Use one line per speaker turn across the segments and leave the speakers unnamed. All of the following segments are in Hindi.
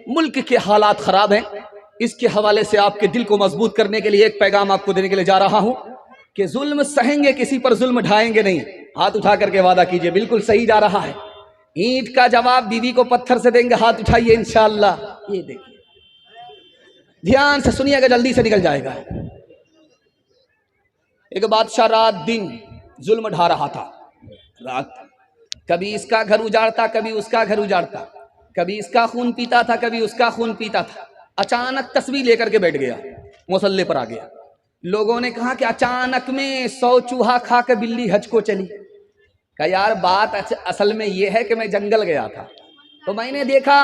मुल्क के हालात खराब हैं। इसके हवाले से आपके दिल को मजबूत करने के लिए एक पैगाम आपको देने के लिए जा रहा हूं कि जुल्म सहेंगे, किसी पर जुल्म ढाएंगे नहीं। हाथ उठा करके वादा कीजिए, बिल्कुल सही जा रहा है। ईंट का जवाब बीवी को पत्थर से देंगे, हाथ उठाइए इंशाअल्लाह। ये देखिए, ध्यान से सुनिएगा, जल्दी से निकल जाएगा। एक बादशाह रात दिन जुल्म ढा रहा था। रात कभी इसका घर उजाड़ता, कभी उसका घर उजाड़ता, कभी इसका खून पीता था, कभी उसका खून पीता था। अचानक तस्वीर लेकर के बैठ गया, मुसल्ले पर आ गया। लोगों ने कहा कि अचानक में 100 चूहा खा के बिल्ली हज को चली। कहा यार बात असल में यह है कि मैं जंगल गया था, तो मैंने देखा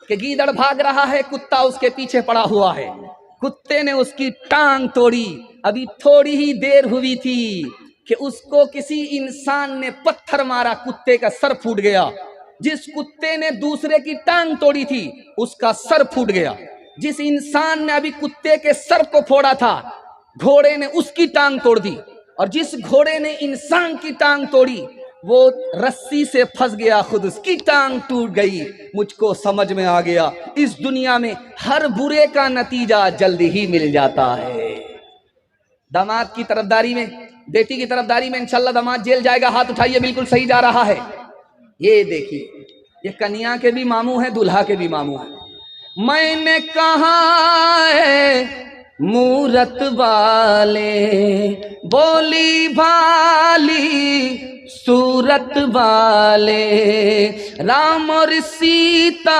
कि गीदड़ भाग रहा है, कुत्ता उसके पीछे पड़ा हुआ है। कुत्ते ने उसकी टांग तोड़ी। अभी थोड़ी ही देर हुई थी कि उसको किसी इंसान ने पत्थर मारा, कुत्ते का सर फूट गया। जिस कुत्ते ने दूसरे की टांग तोड़ी थी उसका सर फूट गया। जिस इंसान ने अभी कुत्ते के सर को फोड़ा था, घोड़े ने उसकी टांग तोड़ दी। और जिस घोड़े ने इंसान की टांग तोड़ी वो रस्सी से फंस गया, खुद उसकी टांग टूट गई। मुझको समझ में आ गया, इस दुनिया में हर बुरे का नतीजा जल्दी ही मिल जाता है। दामाद की तरफदारी में, बेटी की तरफदारी में इंशाल्लाह दामाद जेल जाएगा। हाथ उठाइए, बिल्कुल सही जा रहा है। ये देखिए, ये कन्या के भी मामू है, दूल्हा के भी मामू है। मैंने कहा है मूरत वाले, बोली भाली सूरत वाले, राम और सीता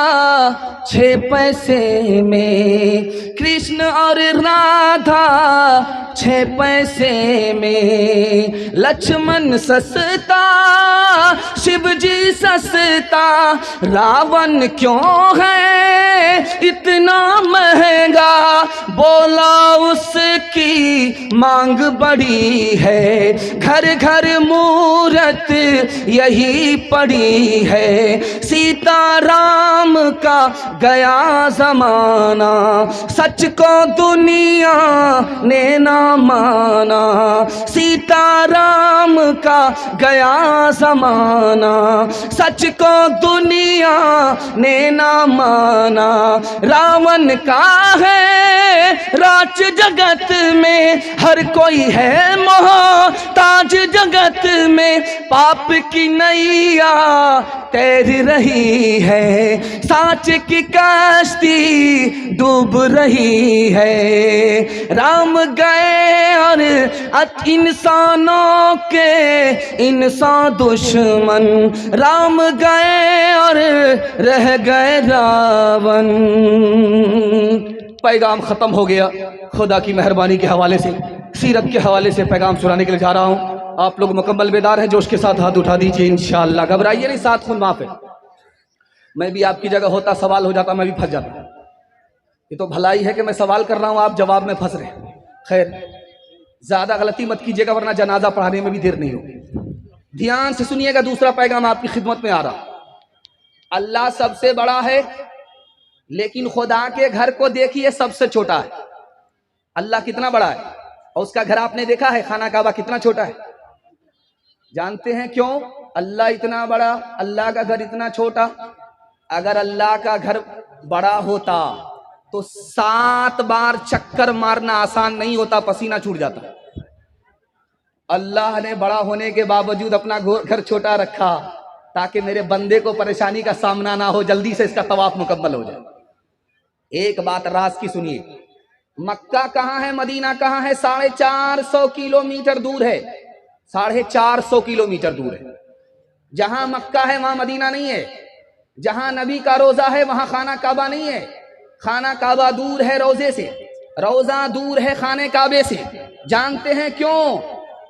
6 पैसे में, कृष्ण और राधा 6 पैसे में, लक्ष्मण सस्ता शिव जी सस्ता, रावण क्यों है इतना महंगा, बोला उसकी मांग बड़ी है, घर घर मूरत यही पड़ी है। सीता राम का गया जमाना, सच को दुनिया ने ना माना। सीता राम का गया जमाना, सच को दुनिया ने ना माना। रावण का है राज जगत में, हर कोई है मोहताज जगत में, पाप की नैया तैर रही है, साच की कश्ती डूब रही है। राम गए और इंसानों के इंसान दुश्मन, राम गए और रह गए रावण। पैगाम खत्म हो गया। खुदा की मेहरबानी के हवाले से, सीरत के हवाले से पैगाम सुनाने के लिए जा रहा हूँ। आप लोग मुकम्मल बेदार हैं, जोश के साथ हाथ उठा दीजिए इंशाअल्लाह। घबराइए नहीं, साथ खून माफ है। मैं भी आपकी जगह होता, सवाल हो जाता, मैं भी फंस जाता। ये तो भलाई है कि मैं सवाल कर रहा हूँ, आप जवाब में फंस रहे हैं। खैर, ज्यादा गलती मत कीजिएगा वरना जनाजा पढ़ाने में भी देर नहीं होगी। ध्यान से सुनिएगा, दूसरा पैगाम आपकी खिदमत में आ रहा। अल्लाह सबसे बड़ा है, लेकिन खुदा के घर को देखिए सबसे छोटा है। अल्लाह कितना बड़ा है और उसका घर आपने देखा है, खाना काबा कितना छोटा है। जानते हैं क्यों अल्लाह इतना बड़ा, अल्लाह का घर इतना छोटा? अगर अल्लाह का घर बड़ा होता तो 7 बार चक्कर मारना आसान नहीं होता, पसीना छूट जाता। अल्लाह ने बड़ा होने के बावजूद अपना घर छोटा रखा ताकि मेरे बंदे को परेशानी का सामना ना हो, जल्दी से इसका तवाफ मुकम्मल हो जाए। एक बात राज की सुनिए, मक्का कहाँ है, मदीना कहाँ है? 450 किलोमीटर दूर है। 450 किलोमीटर दूर है। जहां मक्का है वहां मदीना नहीं है, जहां नबी का रोजा है वहां खाना काबा नहीं है। खाना काबा दूर है रोजे से, रोजा दूर है खाने काबे से। जानते हैं क्यों?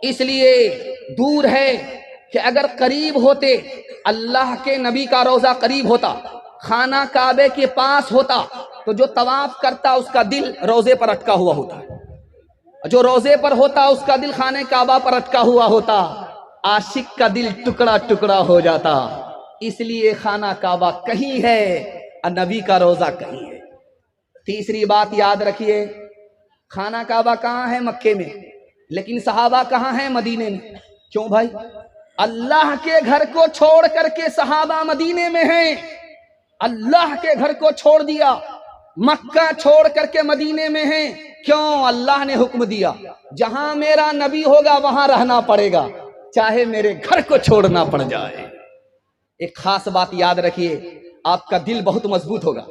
इसलिए दूर है कि अगर करीब होते, अल्लाह के नबी का रोजा करीब होता, खाना काबे के पास होता, तो जो तवाफ करता उसका दिल रोजे पर अटका हुआ होता, जो रोजे पर होता उसका दिल खाने काबा पर अटका हुआ होता, आशिक का दिल टुकड़ा टुकड़ा हो जाता। इसलिए खाना काबा कहीं है और नबी का रोजा कहीं है। तीसरी बात याद रखिए, खाना काबा कहाँ है? मक्के में, लेकिन सहाबा कहाँ है? मदीने में। क्यों भाई? अल्लाह के घर को छोड़ करके सहाबा मदीने में हैं। अल्लाह के घर को छोड़ दिया, मक्का छोड़ करके मदीने में हैं। क्यों? अल्लाह ने हुक्म दिया, जहां मेरा नबी होगा वहां रहना पड़ेगा, चाहे मेरे घर को छोड़ना पड़ जाए। एक खास बात याद रखिए, आपका दिल बहुत मजबूत होगा।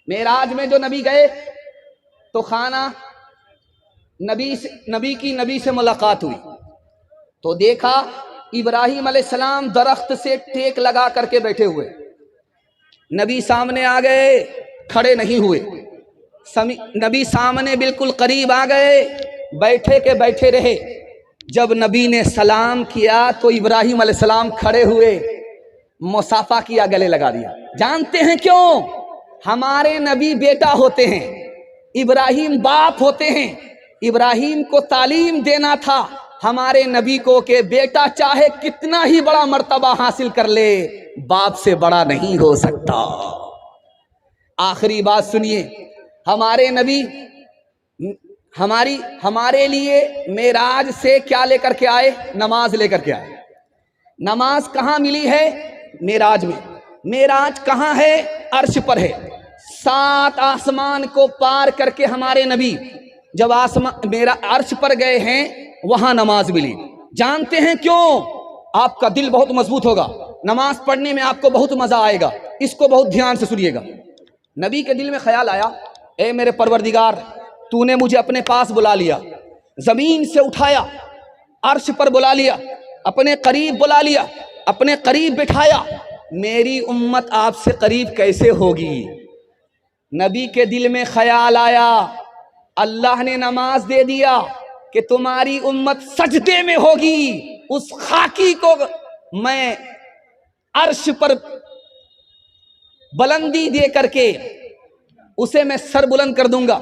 मेराज में जो नबी गए तो खाना नबी से मुलाकात हुई तो देखा इब्राहिम अलैहिस्सलाम दरख्त से टेक लगा करके बैठे हुए। नबी सामने आ गए, खड़े नहीं हुए। नबी सामने बिल्कुल करीब आ गए, बैठे के बैठे रहे। जब नबी ने सलाम किया तो इब्राहिम अलैहिस्सलाम खड़े हुए, मुसाफा किया, गले लगा दिया। जानते हैं क्यों? हमारे नबी बेटा होते हैं, इब्राहिम बाप होते हैं। इब्राहिम को तालीम देना था हमारे नबी को कि बेटा चाहे कितना ही बड़ा मर्तबा हासिल कर ले, बाप से बड़ा नहीं हो सकता। आखिरी बात सुनिए, हमारे नबी हमारे लिए मेराज से क्या लेकर के आए? नमाज लेकर के आए। नमाज कहाँ मिली है? मेराज में। मेराज कहाँ है? अर्श पर है। 7 आसमान को पार करके हमारे नबी जब मेरा अर्श पर गए हैं, वहां नमाज मिली। जानते हैं क्यों? आपका दिल बहुत मजबूत होगा, नमाज पढ़ने में आपको बहुत मजा आएगा। इसको बहुत ध्यान से सुनिएगा। नबी के दिल में ख्याल आया, ए मेरे परवरदिगार, तूने मुझे अपने पास बुला लिया, जमीन से उठाया, अर्श पर बुला लिया, अपने करीब बुला लिया, अपने करीब बिठाया, मेरी उम्मत आपसे करीब कैसे होगी? नबी के दिल में ख्याल आया, अल्लाह ने नमाज दे दिया कि तुम्हारी उम्मत सजदे में होगी। उस खाकी को मैं अर्श पर बुलंदी दे करके उसे मैं सर बुलंद कर दूंगा।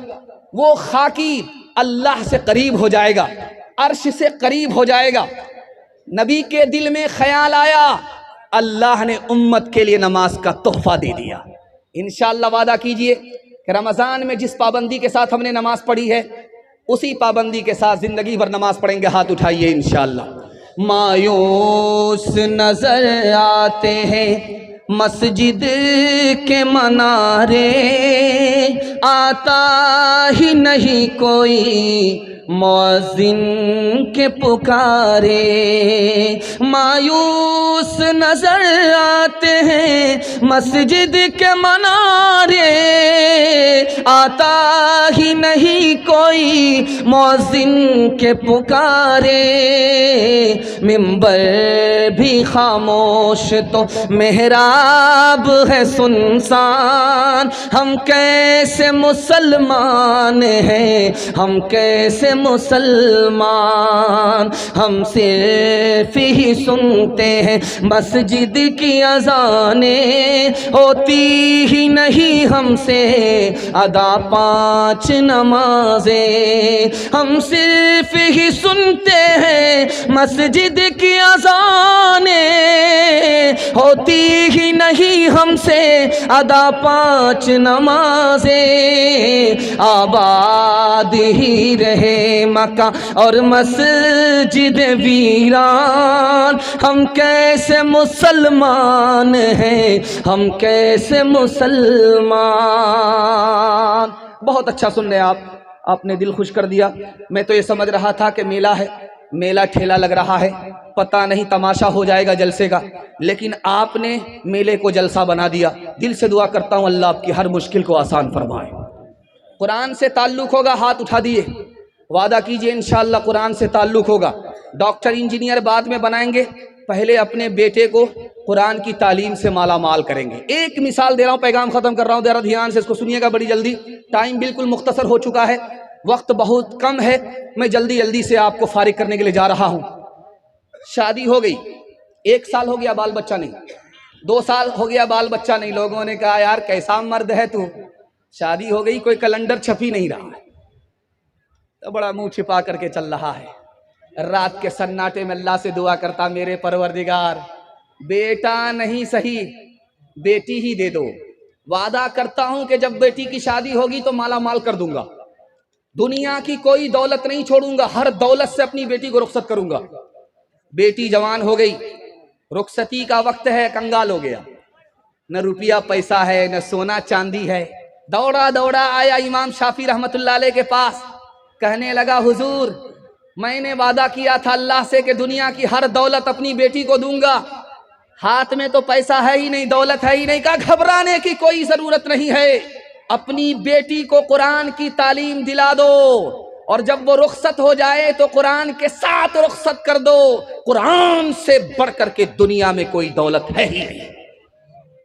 वो खाकी अल्लाह से करीब हो जाएगा, अर्श से करीब हो जाएगा। नबी के दिल में ख्याल आया, अल्लाह ने उम्मत के लिए नमाज का तोहफा दे दिया। इंशाअल्लाह वादा कीजिए कि रमज़ान में जिस पाबंदी के साथ हमने नमाज पढ़ी है, उसी पाबंदी के साथ जिंदगी भर नमाज पढ़ेंगे। हाथ उठाइए इंशाअल्लाह। मायूस नजर आते हैं मस्जिद के मनारे, आता ही नहीं कोई मुअज्जिन के पुकारे। मायूस नजर आते हैं मस्जिद के मनारे, आता ही नहीं कोई मुअज्जिन के पुकारे। मिंबर भी खामोश तो मेहराब है सुनसान, हम कैसे मुसलमान हैं, हम कैसे मुसलमान। हम सिर्फ ही सुनते हैं मस्जिद की अज़ाने, होती ही नहीं हमसे अदा 5 नमाजें। हम सिर्फ ही सुनते हैं मस्जिद की अज़ाने, होती ही नहीं हमसे अदा 5 नमाजें। आबाद ही रहे मक्का और मस्जिद वीरान, हम कैसे मुसलमान हैं, हम कैसे मुसलमान। बहुत अच्छा सुन रहे आपने दिल खुश कर दिया। मैं तो ये समझ रहा था कि मेला है, मेला ठेला लग रहा है, पता नहीं तमाशा हो जाएगा जलसे का, लेकिन आपने मेले को जलसा बना दिया। दिल से दुआ करता हूँ अल्लाह आपकी हर मुश्किल को आसान फरमाए। कुरान से ताल्लुक़ होगा, हाथ उठा दिए, वादा कीजिए इंशाअल्लाह कुरान से ताल्लुक़ होगा। डॉक्टर इंजीनियर बाद में बनाएंगे, पहले अपने बेटे को कुरान की तालीम से माला माल करेंगे। एक मिसाल दे रहा हूँ, पैगाम ख़त्म कर रहा हूँ, ज़रा ध्यान से इसको सुनिएगा बड़ी जल्दी। टाइम बिल्कुल मुख्तसर हो चुका है, वक्त बहुत कम है, मैं जल्दी जल्दी से आपको फारिग करने के लिए जा रहा हूँ। शादी हो गई, 1 साल हो गया बाल बच्चा नहीं, 2 साल हो गया बाल बच्चा नहीं। लोगों ने कहा यार कैसा मर्द है तू, शादी हो गई, कोई कैलेंडर छप ही नहीं रहा है, तो बड़ा मुंह छिपा करके चल रहा है। रात के सन्नाटे में अल्लाह से दुआ करता, मेरे परवरदिगार बेटा नहीं सही बेटी ही दे दो। वादा करता हूं कि जब बेटी की शादी होगी तो माला माल कर दूंगा, दुनिया की कोई दौलत नहीं छोड़ूंगा, हर दौलत से अपनी बेटी को रुखसत करूंगा। बेटी जवान हो गई, रुखसती का वक्त है, कंगाल हो गया, न रुपया पैसा है, न सोना चांदी है। दौड़ा दौड़ा आया इमाम शाफी रहमतुल्लाह अलैह के पास, कहने लगा हुजूर मैंने वादा किया था अल्लाह से कि दुनिया की हर दौलत अपनी बेटी को दूंगा, हाथ में तो पैसा है ही नहीं, दौलत है ही नहीं। कहा घबराने की कोई जरूरत नहीं है, अपनी बेटी को कुरान की तालीम दिला दो और जब वो रुखसत हो जाए तो कुरान के साथ रुखसत कर दो। कुरान से बढ़कर के दुनिया में कोई दौलत है ही नहीं।